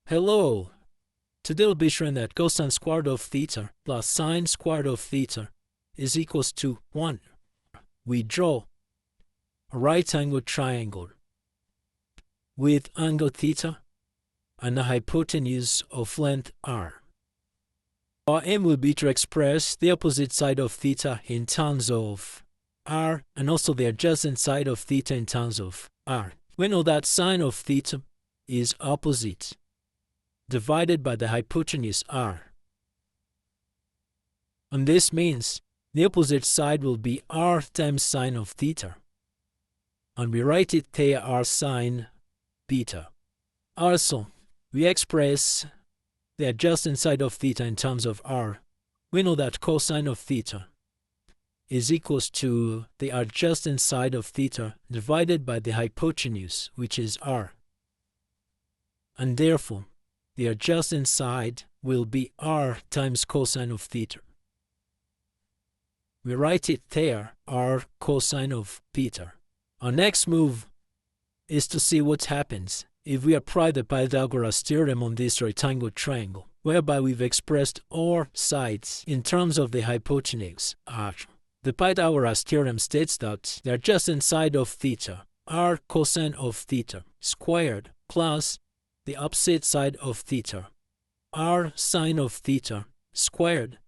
Hello. Today we'll be showing that cos² plus sin² is equals to 1. We draw a right-angled triangle with angle theta and a hypotenuse of length r. Our aim will be to express the opposite side of theta in terms of r and also the adjacent side of theta in terms of r. We know that sine of theta is opposite divided by the hypotenuse r. And this means the opposite side will be r times sine of theta. And we write it there r sine theta. Also, we express the adjacent side of theta in terms of r. We know that cosine of theta is equals to the adjacent side of theta divided by the hypotenuse, which is r. And therefore, the adjacent side will be r times cosine of theta. We write it there, r cosine of theta. Our next move is to see what happens if we apply the Pythagoras theorem on this rectangle triangle, whereby we've expressed all sides in terms of the hypotenuse r. The Pythagoras theorem states that the adjacent side of theta, r cosine of theta, squared plus the opposite side of theta, r sine of theta, squared,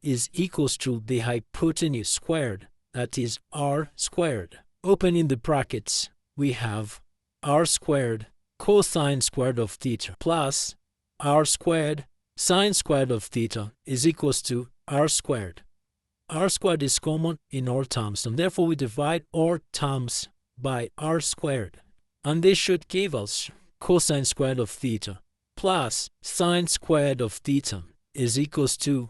is equals to the hypotenuse squared, that is r squared. Opening the brackets, we have r squared cosine squared of theta plus r squared sine squared of theta is equals to r squared. R squared is common in all terms, and therefore we divide all terms by r squared. And this should give us cosine squared of theta plus sine squared of theta is equals to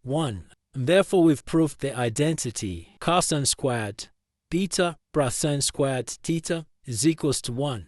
1. And therefore we've proved the identity cosine squared theta plus sine squared theta is equals to 1.